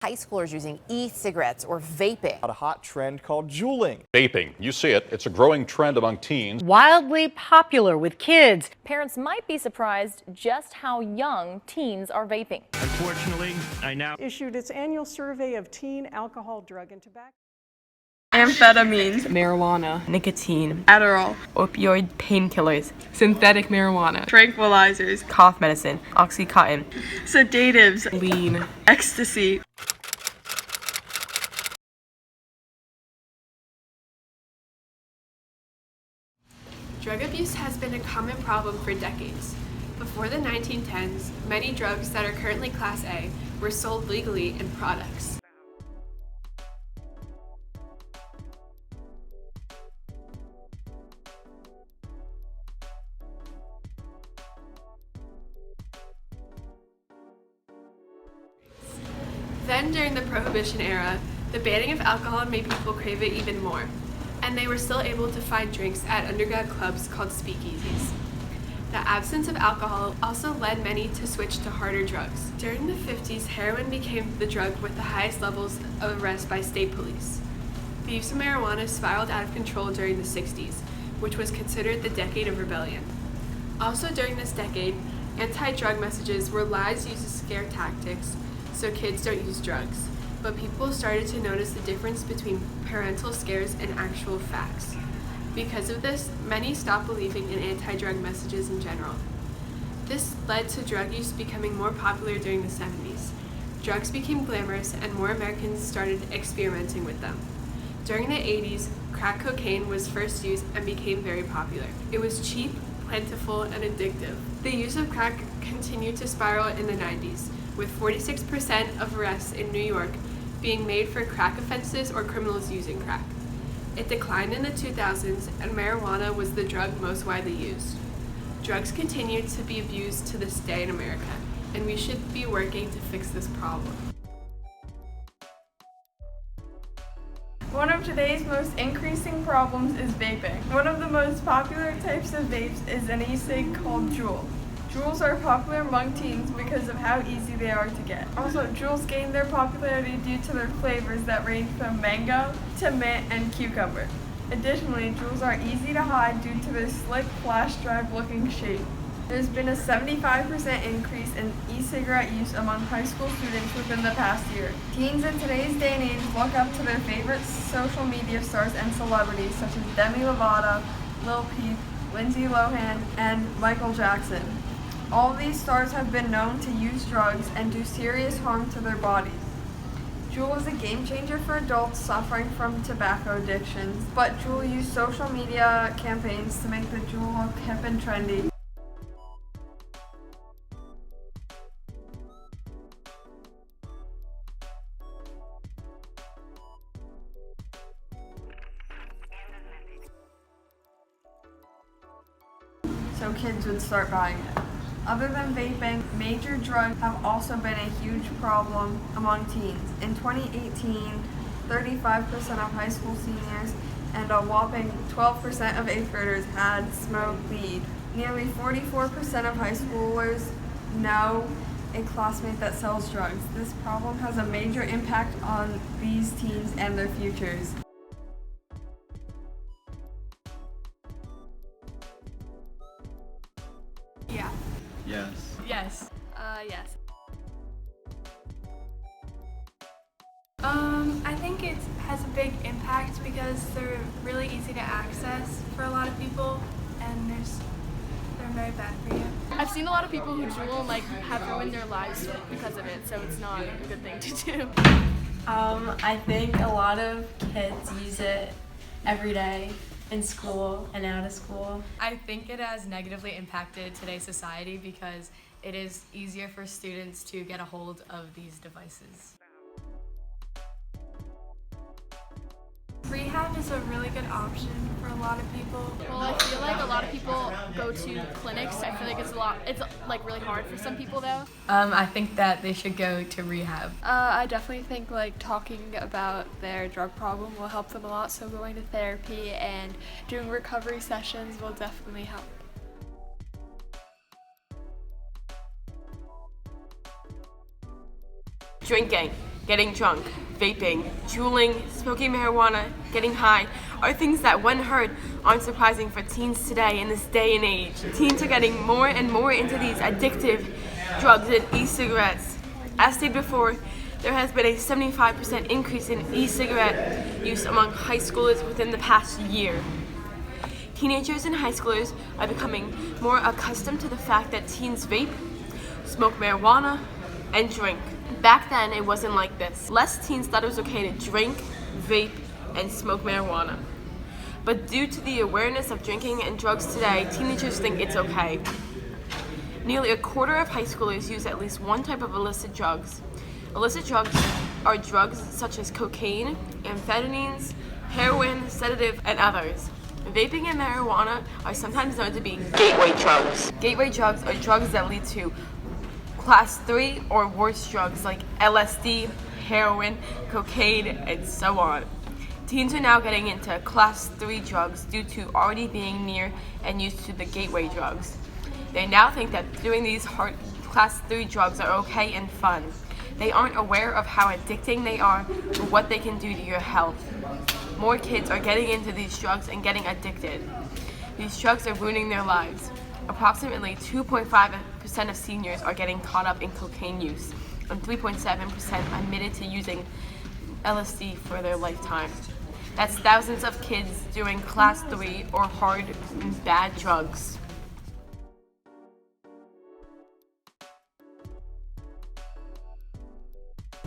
High schoolers using e-cigarettes or vaping. A hot trend called juuling. Vaping, you see it, it's a growing trend among teens. Wildly popular with kids. Parents might be surprised just how young teens are vaping. Unfortunately, I now issued its annual survey of teen alcohol, drug, and tobacco. Amphetamines, marijuana, nicotine, Adderall, opioid painkillers, synthetic marijuana, tranquilizers, cough medicine, Oxycontin, sedatives, lean, ecstasy. Drug abuse has been a common problem for decades. Before the 1910s, many drugs that are currently Class A were sold legally in products. Then, during the Prohibition era, the banning of alcohol made people crave it even more, and they were still able to find drinks at underground clubs called speakeasies. The absence of alcohol also led many to switch to harder drugs. During the 50s, heroin became the drug with the highest levels of arrest by state police. The use of marijuana spiraled out of control during the 60s, which was considered the decade of rebellion. Also during this decade, anti-drug messages were lies used as scare tactics so kids don't use drugs. But people started to notice the difference between parental scares and actual facts. Because of this, many stopped believing in anti-drug messages in general. This led to drug use becoming more popular during the 70s. Drugs became glamorous and more Americans started experimenting with them. During the 80s, crack cocaine was first used and became very popular. It was cheap, plentiful, and addictive. The use of crack continued to spiral in the 90s, with 46% of arrests in New York being made for crack offenses or criminals using crack. It declined in the 2000s, and marijuana was the drug most widely used. Drugs continue to be abused to this day in America, and we should be working to fix this problem. One of today's most increasing problems is vaping. One of the most popular types of vapes is an e-cig called Juul. Juuls are popular among teens because of how easy they are to get. Also, Juuls gained their popularity due to their flavors that range from mango to mint and cucumber. Additionally, Juuls are easy to hide due to their slick flash drive looking shape. There's been a 75% increase in e-cigarette use among high school students within the past year. Teens in today's day and age look up to their favorite social media stars and celebrities such as Demi Lovato, Lil Peep, Lindsay Lohan, and Michael Jackson. All of these stars have been known to use drugs and do serious harm to their bodies. Juul is a game changer for adults suffering from tobacco addictions, but Juul used social media campaigns to make the Juul look hip and trendy. So kids would start buying it. Other than vaping, major drugs have also been a huge problem among teens. In 2018, 35% of high school seniors and a whopping 12% of 8th graders had smoked weed. Nearly 44% of high schoolers know a classmate that sells drugs. This problem has a major impact on these teens and their futures. Yeah. yes. Yes. Yes. I think it has a big impact because they're really easy to access for a lot of people, and they're very bad for you. I've seen a lot of people who Juul and have ruined their lives because of it, so it's not a good thing to do. I think a lot of kids use it every day in school and out of school. I think it has negatively impacted today's society because it is easier for students to get a hold of these devices. Rehab is a really good option for a lot of people. Well, I feel like a lot of people go to clinics. I feel like it's really hard for some people though. I think that they should go to rehab. I definitely think talking about their drug problem will help them a lot. So going to therapy and doing recovery sessions will definitely help. Drinking. getting drunk, vaping, juuling, smoking marijuana, getting high are things that, when heard, aren't surprising for teens today in this day and age. Teens are getting more and more into these addictive drugs and e-cigarettes. As stated before, there has been a 75% increase in e-cigarette use among high schoolers within the past year. Teenagers and high schoolers are becoming more accustomed to the fact that teens vape, smoke marijuana, and drink. Back then, it wasn't like this. Less teens thought it was okay to drink, vape, and smoke marijuana. But due to the awareness of drinking and drugs today, teenagers think it's okay. Nearly a quarter of high schoolers use at least one type of illicit drugs. Illicit drugs are drugs such as cocaine, amphetamines, heroin, sedative, and others. Vaping and marijuana are sometimes known to be gateway drugs. Gateway drugs are drugs that lead to Class 3 or worse drugs like LSD, heroin, cocaine, and so on. Teens are now getting into Class 3 drugs due to already being near and used to the gateway drugs. They now think that doing these hard Class 3 drugs are okay and fun. They aren't aware of how addicting they are or what they can do to your health. More kids are getting into these drugs and getting addicted. These drugs are ruining their lives. Approximately 2.5% of seniors are getting caught up in cocaine use, and 3.7% admitted to using LSD for their lifetime. That's thousands of kids doing Class 3 or hard, bad drugs.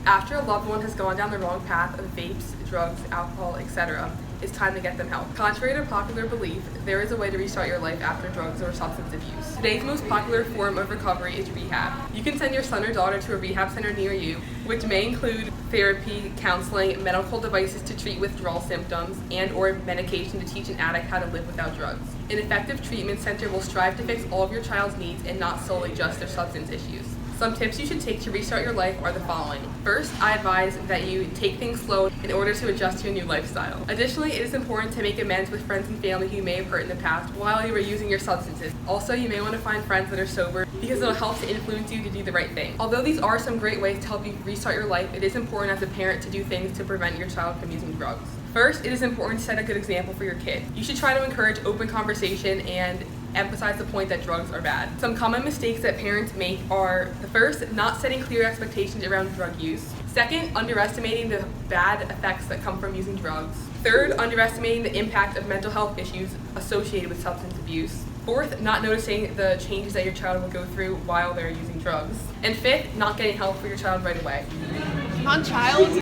After a loved one has gone down the wrong path of vapes, drugs, alcohol, etc., it's time to get them help. Contrary to popular belief, there is a way to restart your life after drugs or substance abuse. Today's most popular form of recovery is rehab. You can send your son or daughter to a rehab center near you, which may include therapy, counseling, medical devices to treat withdrawal symptoms, and/or medication to teach an addict how to live without drugs. An effective treatment center will strive to fix all of your child's needs and not solely just their substance issues. Some tips you should take to restart your life are the following. First, I advise that you take things slow in order to adjust to a new lifestyle. Additionally, it is important to make amends with friends and family who you may have hurt in the past while you were using your substances. Also, you may want to find friends that are sober because it'll help to influence you to do the right thing. Although these are some great ways to help you restart your life, it is important as a parent to do things to prevent your child from using drugs. First, it is important to set a good example for your kid. You should try to encourage open conversation and emphasize the point that drugs are bad. Some common mistakes that parents make are, the first, not setting clear expectations around drug use. Second, underestimating the bad effects that come from using drugs. Third, underestimating the impact of mental health issues associated with substance abuse. Fourth, not noticing the changes that your child will go through while they're using drugs. And fifth, not getting help for your child right away. Come on, child.